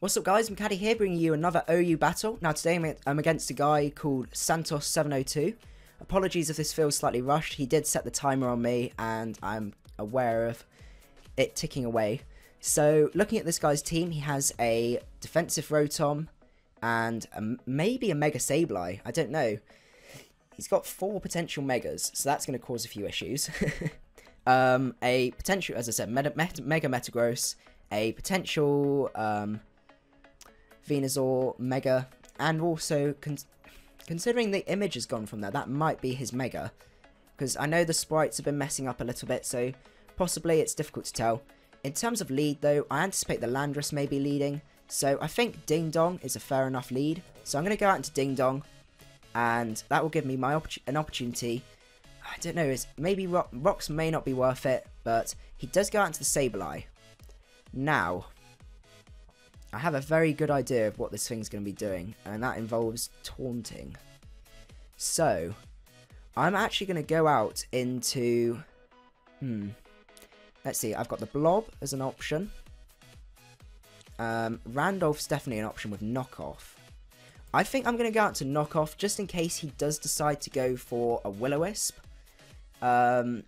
What's up guys, macadii here bringing you another OU battle. Now today I'm against a guy called Santos702. Apologies if this feels slightly rushed, he did set the timer on me and I'm aware of it ticking away. So looking at this guy's team, he has a defensive Rotom and maybe a Mega Sableye, I don't know. He's got 4 potential Megas, so that's going to cause a few issues. A potential, as I said, Mega Metagross, a potential Venusaur Mega, and also considering the image has gone from there, that might be his Mega, because I know the sprites have been messing up a little bit, so possibly it's difficult to tell. In terms of lead though, I anticipate the Landorus may be leading, so I think Ding Dong is a fair enough lead, so I'm going to go out into Ding Dong, and that will give me an opportunity. I don't know, maybe Rocks may not be worth it, but he does go out into the Sableye. Now, I have a very good idea of what this thing's going to be doing, and that involves taunting. So, I'm actually going to go out into... Let's see, I've got the Blob as an option. Randolph's definitely an option with Knockoff. I think I'm going to go out to Knockoff just in case he does decide to go for a Will-O-Wisp. I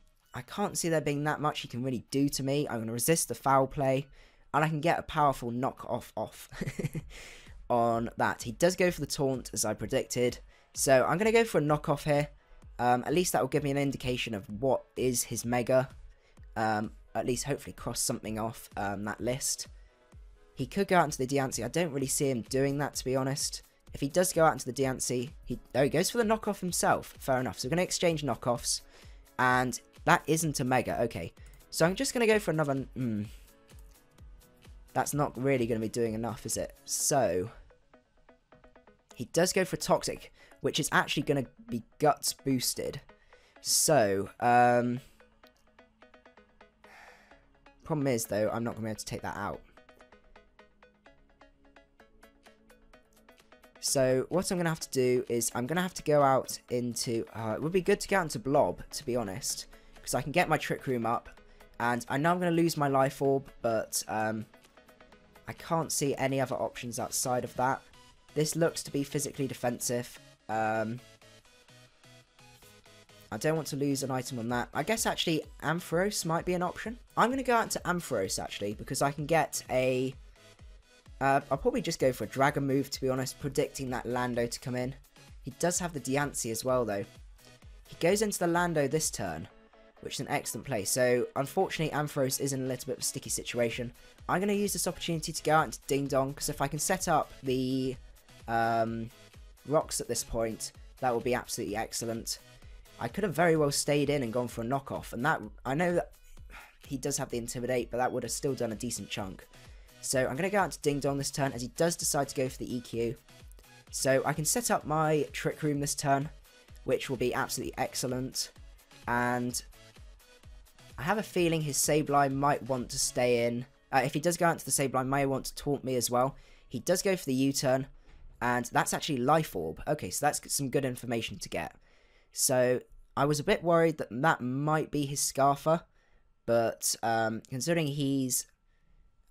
can't see there being that much he can really do to me. I'm going to resist the foul play, and I can get a powerful Knockoff off on that. He does go for the taunt, as I predicted, so I'm going to go for a Knockoff here. At least that will give me an indication of what is his Mega. At least hopefully cross something off that list. He could go out into the Diancie. I don't really see him doing that, to be honest. If he does go out into the Diancie, he goes for the Knockoff himself. Fair enough. So we're going to exchange Knockoffs. And that isn't a Mega. Okay. So I'm just going to go for another... That's not really going to be doing enough, is it? So, he does go for Toxic, which is actually going to be Guts boosted. So, problem is, though, I'm not going to be able to take that out. So, what I'm going to have to do is, I'm going to have to go out into... it would be good to go out into Blob, to be honest, because I can get my Trick Room up, and I know I'm going to lose my Life Orb, but I can't see any other options outside of that. This looks to be physically defensive. I don't want to lose an item on that. I guess actually Ampharos might be an option. I'm going to go out to Ampharos actually because I can get a... I'll probably just go for a Dragon move, to be honest, predicting that Lando to come in. He does have the Diancie as well though. He goes into the Lando this turn, which is an excellent play. So, unfortunately, Ampharos is in a little bit of a sticky situation. I'm going to use this opportunity to go out into Ding Dong, because if I can set up the rocks at this point, that would be absolutely excellent. I could have very well stayed in and gone for a Knockoff, and that, I know that he does have the Intimidate, but that would have still done a decent chunk. So, I'm going to go out to Ding Dong this turn, as he does decide to go for the EQ. So, I can set up my Trick Room this turn, which will be absolutely excellent, and... I have a feeling his Sableye might want to stay in. If he does go out to the Sableye, may want to taunt me as well. He does go for the U-turn, and that's actually Life Orb. Okay, so that's some good information to get. So, I was a bit worried that that might be his Scarfer, but considering he's...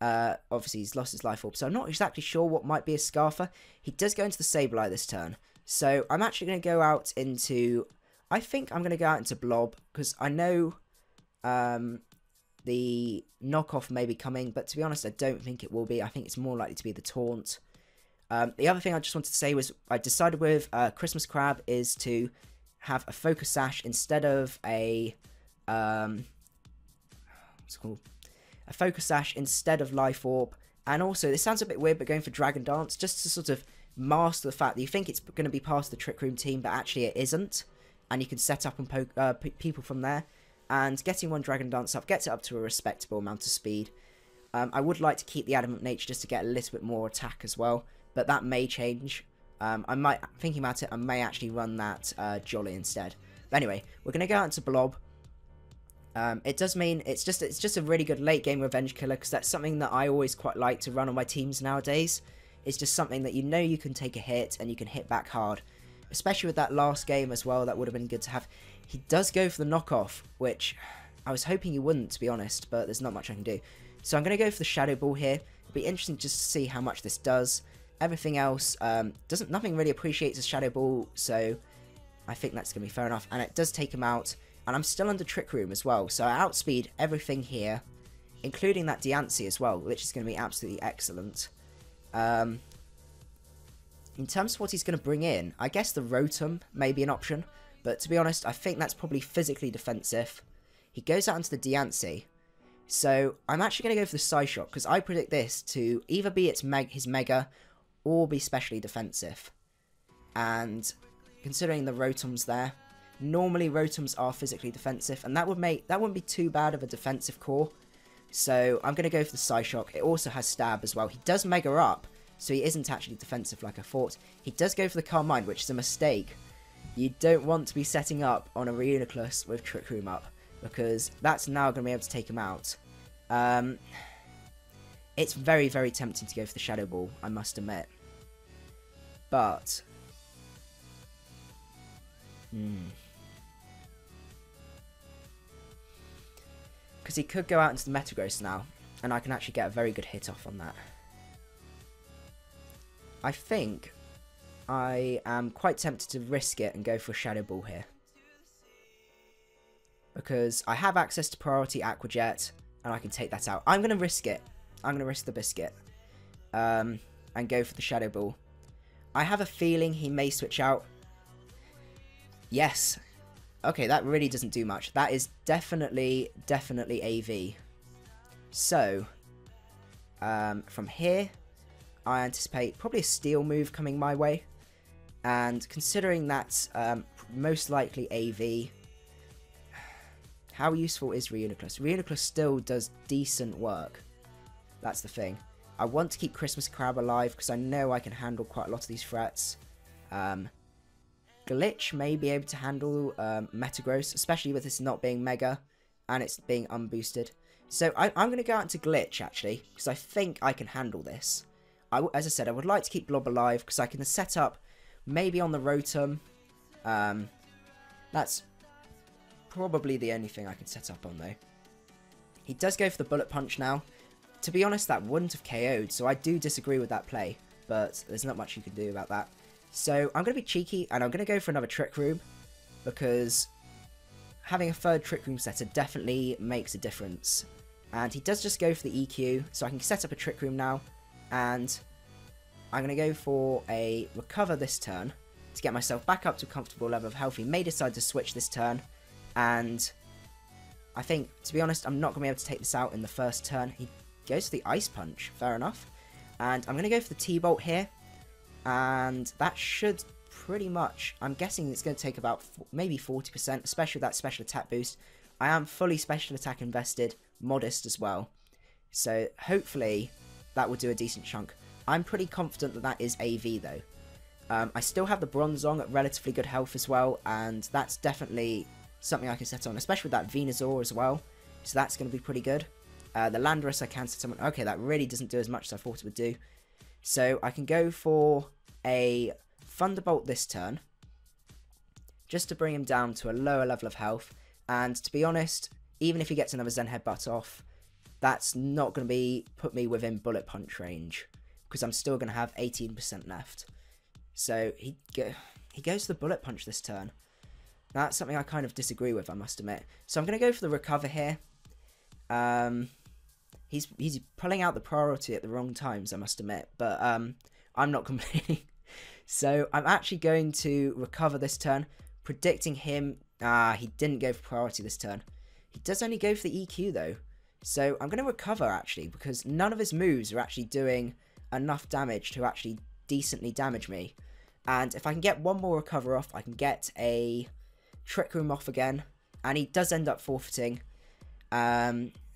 obviously, he's lost his Life Orb, so I'm not exactly sure what might be a Scarfer. He does go into the Sableye this turn. So, I'm actually going to go out into... I think I'm going to go out into Blob, because I know... the Knockoff may be coming, but to be honest, I don't think it will be. I think it's more likely to be the taunt. The other thing I just wanted to say was I decided with Christmas Crab is to have a Focus Sash instead of a what's it called? A Focus Sash instead of Life Orb, and also this sounds a bit weird, but going for Dragon Dance just to sort of mask the fact that you think it's going to be past the Trick Room team, but actually it isn't, and you can set up and people from there. And getting one Dragon Dance up gets it up to a respectable amount of speed. I would like to keep the Adamant Nature just to get a little bit more attack as well, but that may change. Thinking about it, I may actually run that Jolly instead. But anyway, we're going to go out into Blob. It does mean it's just a really good late game revenge killer, because that's something that I always quite like to run on my teams nowadays. It's just something that you know you can take a hit and you can hit back hard. Especially with that last game as well, that would have been good to have. He does go for the Knockoff, which I was hoping he wouldn't, to be honest, but there's not much I can do. So I'm going to go for the Shadow Ball here. Be interesting just to see how much this does. Everything else, nothing really appreciates a Shadow Ball, so I think that's going to be fair enough. And it does take him out, and I'm still under Trick Room as well, so I outspeed everything here, including that Diancie as well, which is going to be absolutely excellent. In terms of what he's going to bring in, I guess the Rotom may be an option, but to be honest, I think that's probably physically defensive. He goes out into the Diancie, so I'm actually going to go for the Psyshock, because I predict this to either be his Mega, or be specially defensive. And considering the Rotoms there, normally Rotoms are physically defensive, and that wouldn't be too bad of a defensive core. So I'm going to go for the Psyshock. It also has Stab as well. He does Mega up, so he isn't actually defensive like I thought. He does go for the Calm Mind, which is a mistake. You don't want to be setting up on a Reuniclus with Trick Room up, because that's now going to be able to take him out. It's very, very tempting to go for the Shadow Ball, I must admit. But because he could go out into the Metagross now, and I can actually get a very good hit off on that. I think I am quite tempted to risk it and go for a Shadow Ball here, because I have access to priority Aqua Jet, and I can take that out. I'm going to risk it. I'm going to risk the Biscuit and go for the Shadow Ball. I have a feeling he may switch out. Yes. Okay, that really doesn't do much. That is definitely AV. So, from here, I anticipate probably a Steel move coming my way. And considering that's most likely AV, how useful is Reuniclus? Reuniclus still does decent work. That's the thing. I want to keep Christmas Crab alive because I know I can handle quite a lot of these threats. Glitch may be able to handle Metagross, especially with this not being Mega and it's being unboosted. So I'm going to go out into Glitch actually, because I think I can handle this. As I said, I would like to keep Blob alive because I can set up maybe on the Rotom. That's probably the only thing I can set up on though. He does go for the Bullet Punch now. To be honest, that wouldn't have KO'd, so I do disagree with that play, but there's not much you can do about that. So I'm going to be cheeky, and I'm going to go for another Trick Room, because having a third Trick Room setter definitely makes a difference. And he does just go for the EQ, so I can set up a Trick Room now, and I'm going to go for a Recover this turn, to get myself back up to a comfortable level of health. He may decide to switch this turn, and I think, to be honest, I'm not going to be able to take this out in the first turn. He goes for the Ice Punch, fair enough. And I'm going to go for the T-Bolt here. And that should pretty much, I'm guessing it's going to take about maybe 40%, especially with that special attack boost. I am fully special attack invested, modest as well. So hopefully that will do a decent chunk. I'm pretty confident that that is AV though. I still have the Bronzong at relatively good health as well, and that's definitely something I can set on, especially with that Venusaur as well. So that's going to be pretty good. The Landorus I can set on. Okay, that really doesn't do as much as I thought it would do. So I can go for a Thunderbolt this turn, just to bring him down to a lower level of health. And to be honest, even if he gets another Zen Headbutt off, that's not going to put me within Bullet Punch range, because I'm still going to have 18% left. So he goes to the Bullet Punch this turn. That's something I kind of disagree with, I must admit. So I'm going to go for the Recover here. He's pulling out the priority at the wrong times, I must admit, but I'm not complaining. So I'm actually going to Recover this turn, predicting him. He didn't go for priority this turn. He does only go for the EQ though. So I'm going to Recover actually, because none of his moves are actually doing enough damage to actually decently damage me. And if I can get one more Recover off, I can get a Trick Room off again, and he does end up forfeiting.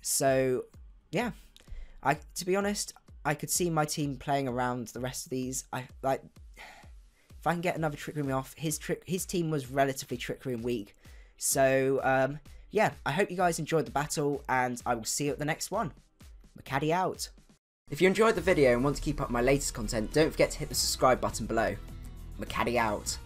So yeah, to be honest, I could see my team playing around the rest of these. If I can get another Trick Room off, his team was relatively Trick Room weak. So yeah, I hope you guys enjoyed the battle, and I will see you at the next one. Macadii out. If you enjoyed the video and want to keep up my latest content, don't forget to hit the subscribe button below. Macadii out.